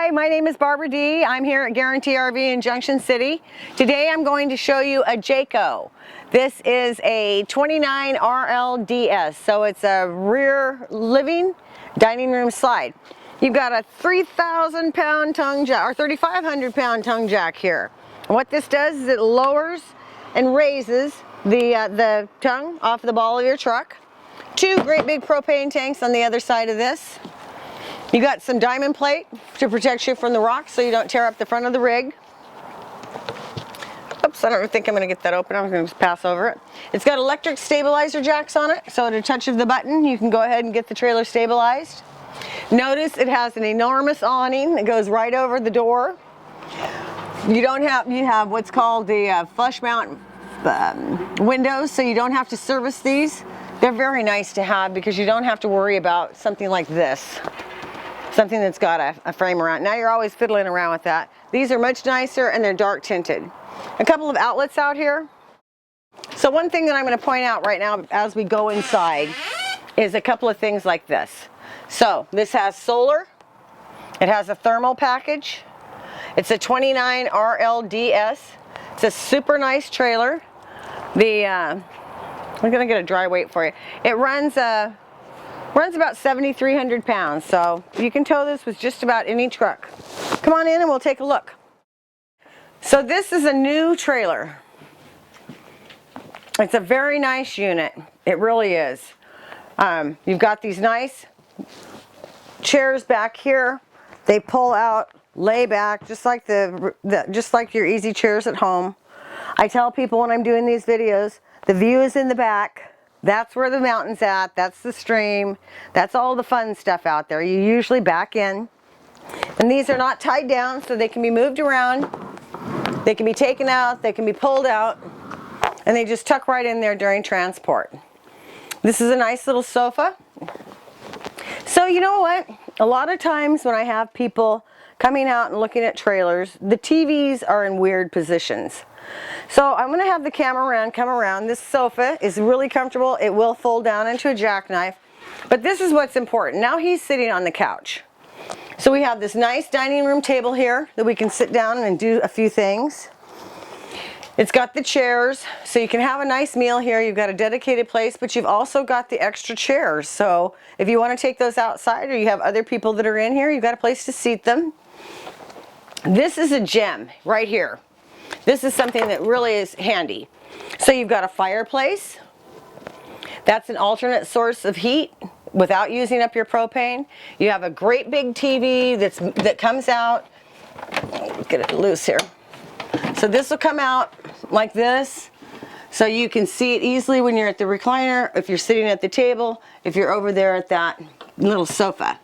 Hi, my name is Barbara D. I'm here at Guaranty RV in Junction City. Today I'm going to show you a Jayco. This is a 29 RLDS, so it's a rear living dining room slide. You've got a 3,000 pound tongue jack, or 3,500 pound tongue jack here. And what this does is it lowers and raises the tongue off the ball of your truck. Two great big propane tanks on the other side of this. You got some diamond plate to protect you from the rocks so you don't tear up the front of the rig. Oops, I don't think I'm going to get that open. I'm going to just pass over it. It's got electric stabilizer jacks on it, so at a touch of the button you can go ahead and get the trailer stabilized. Notice it has an enormous awning that goes right over the door. You have what's called the flush mount windows, so you don't have to service these. They're very nice to have because you don't have to worry about something like this. Something that's got a frame around. Now you're always fiddling around with that. These are much nicer and they're dark tinted. A couple of outlets out here. So one thing that I'm going to point out right now as we go inside is a couple of things like this. So this has solar. It has a thermal package. It's a 29 RLDS. It's a super nice trailer. I'm going to get a dry weight for you. It runs about 7,300 pounds, so you can tow this with just about any truck. Come on in and we'll take a look. So this is a new trailer. It's a very nice unit. It really is. You've got these nice chairs back here. They pull out, lay back, just like just like your easy chairs at home. I tell people when I'm doing these videos, the view is in the back. That's where the mountain's at. That's the stream. That's all the fun stuff out there. You usually back in. And these are not tied down, so they can be moved around. They can be taken out. They can be pulled out. And they just tuck right in there during transport. This is a nice little sofa. So you know what? A lot of times when I have people coming out and looking at trailers, the TVs are in weird positions. So I'm going to have the cameraman come around. This sofa is really comfortable. It will fold down into a jackknife. But this is what's important. Now he's sitting on the couch. So we have this nice dining room table here that we can sit down and do a few things. It's got the chairs, so you can have a nice meal here. You've got a dedicated place, but you've also got the extra chairs. So if you want to take those outside or you have other people that are in here, you've got a place to seat them. This is a gem right here. This is something that really is handy. So you've got a fireplace. That's an alternate source of heat without using up your propane. You have a great big TV that comes out. Get it loose here. So this will come out like this. So you can see it easily when you're at the recliner, if you're sitting at the table, if you're over there at that little sofa.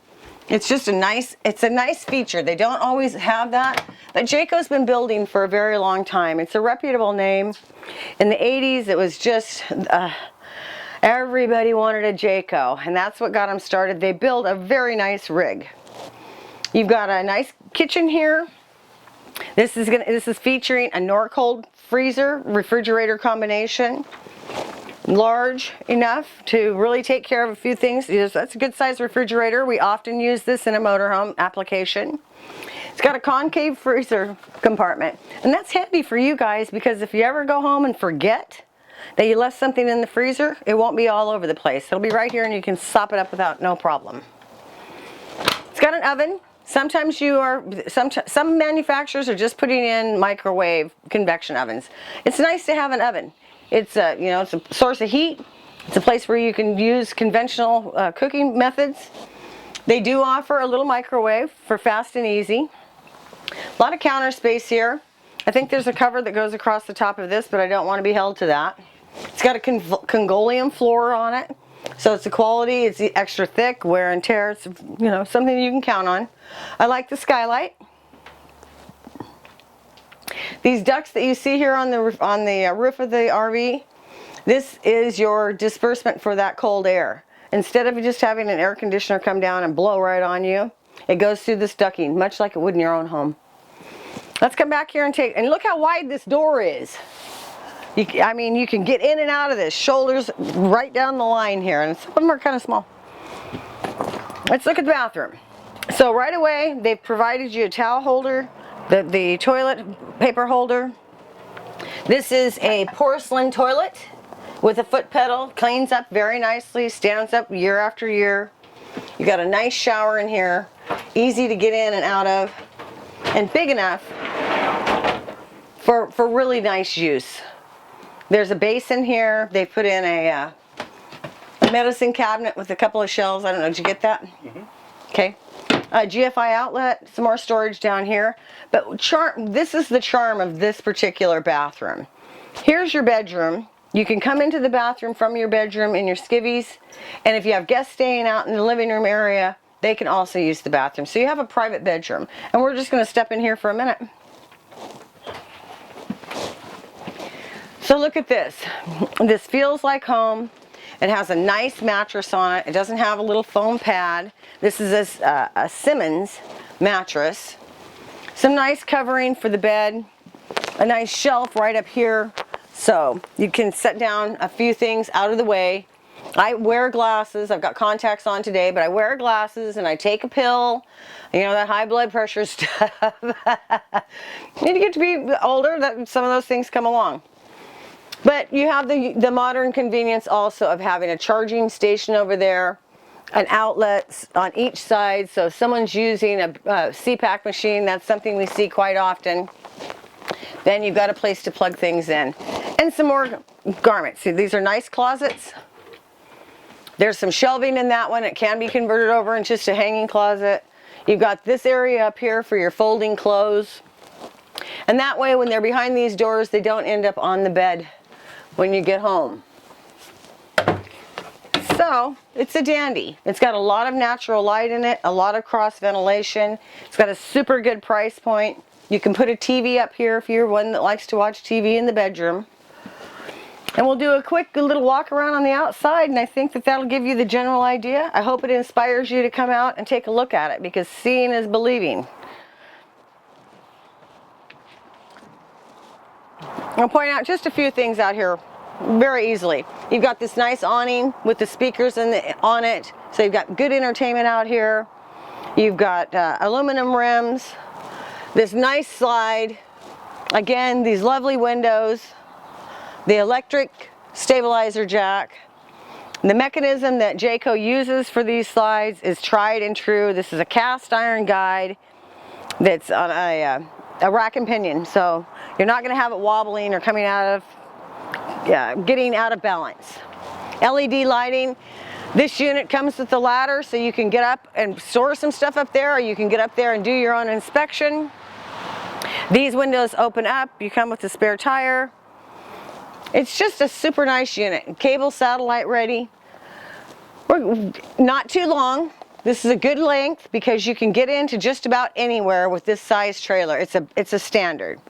It's just a nice feature. They don't always have that, but Jayco's been building for a very long time. It's a reputable name. In the 80s, it was just, everybody wanted a Jayco, and that's what got them started. They build a very nice rig. You've got a nice kitchen here. This is featuring a Norcold freezer refrigerator combination. Large enough to really take care of a few things. That's a good size refrigerator. We often use this in a motorhome application. It's got a concave freezer compartment, and that's handy for you guys because if you ever go home and forget that you left something in the freezer, it won't be all over the place. It'll be right here and you can sop it up without no problem. It's got an oven. Sometimes some manufacturers are just putting in microwave convection ovens. It's nice to have an oven. It's it's a source of heat. It's a place where you can use conventional cooking methods. They do offer a little microwave for fast and easy. A lot of counter space here. I think there's a cover that goes across the top of this, but I don't want to be held to that. It's got a Congolium floor on it. So it's a quality, it's extra thick, wear and tear. It's something you can count on. I like the skylight. These ducts that you see here on the roof of the RV, this is your disbursement for that cold air. Instead of just having an air conditioner come down and blow right on you, it goes through this ducting, much like it would in your own home. Let's come back here and look how wide this door is. You can get in and out of this, shoulders right down the line here, and some of them are kind of small. Let's look at the bathroom. So right away, they've provided you a towel holder, the toilet paper holder. This is a porcelain toilet with a foot pedal, cleans up very nicely, stands up year after year. You got a nice shower in here, easy to get in and out of, and big enough for really nice use. There's a basin here. They put in a medicine cabinet with a couple of shelves. I don't know, did you get that? Mm-hmm. Okay. GFI outlet, some more storage down here. But this is the charm of this particular bathroom. Here's your bedroom. You can come into the bathroom from your bedroom in your skivvies, and if you have guests staying out in the living room area, they can also use the bathroom. So you have a private bedroom. And we're just going to step in here for a minute. So look at this. This feels like home. It has a nice mattress on it. It doesn't have a little foam pad. This is a Simmons mattress. Some nice covering for the bed. A nice shelf right up here, so you can set down a few things out of the way. I wear glasses. I've got contacts on today, but I wear glasses and I take a pill. You know, that high blood pressure stuff. You get to be older, that some of those things come along. But you have the modern convenience also of having a charging station over there, an outlet on each side. So if someone's using a CPAP machine, that's something we see quite often. Then you've got a place to plug things in. And some more garments. See, these are nice closets. There's some shelving in that one. It can be converted over into just a hanging closet. You've got this area up here for your folding clothes. And that way, when they're behind these doors, they don't end up on the bed when you get home. So, it's a dandy. It's got a lot of natural light in it, a lot of cross ventilation. It's got a super good price point. You can put a TV up here if you're one that likes to watch TV in the bedroom. And we'll do a quick little walk around on the outside, and I think that that'll give you the general idea. I hope it inspires you to come out and take a look at it, because seeing is believing. I'll point out just a few things out here very easily. You've got this nice awning with the speakers on it, so you've got good entertainment out here. You've got aluminum rims, this nice slide, again, these lovely windows, the electric stabilizer jack. The mechanism that Jayco uses for these slides is tried and true. This is a cast iron guide that's on a rack and pinion, so you're not going to have it wobbling or coming out of, getting out of balance. LED lighting. This unit comes with the ladder, so you can get up and store some stuff up there, or you can get up there and do your own inspection. These windows open up. You come with a spare tire. It's just a super nice unit. Cable satellite ready. We're not too long. This is a good length because you can get into just about anywhere with this size trailer. It's a standard.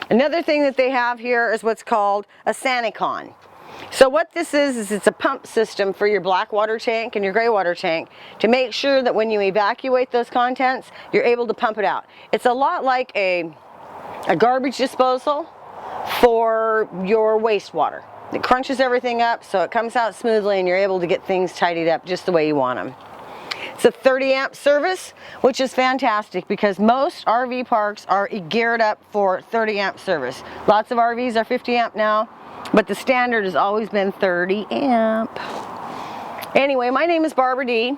Another thing that they have here is what's called a Sanicon. So what this is it's a pump system for your black water tank and your gray water tank to make sure that when you evacuate those contents, you're able to pump it out. It's a lot like a garbage disposal for your wastewater. It crunches everything up so it comes out smoothly and you're able to get things tidied up just the way you want them. It's a 30 amp service, which is fantastic because most RV parks are geared up for 30 amp service. Lots of RVs are 50 amp now, but the standard has always been 30 amp. Anyway, my name is Barbara D.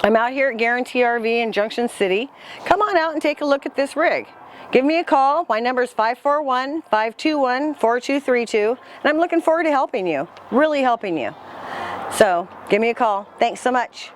I'm out here at Guaranty RV in Junction City. Come on out and take a look at this rig. Give me a call. My number is 541-521-4232, and I'm looking forward to helping you, really helping you. So give me a call. Thanks so much.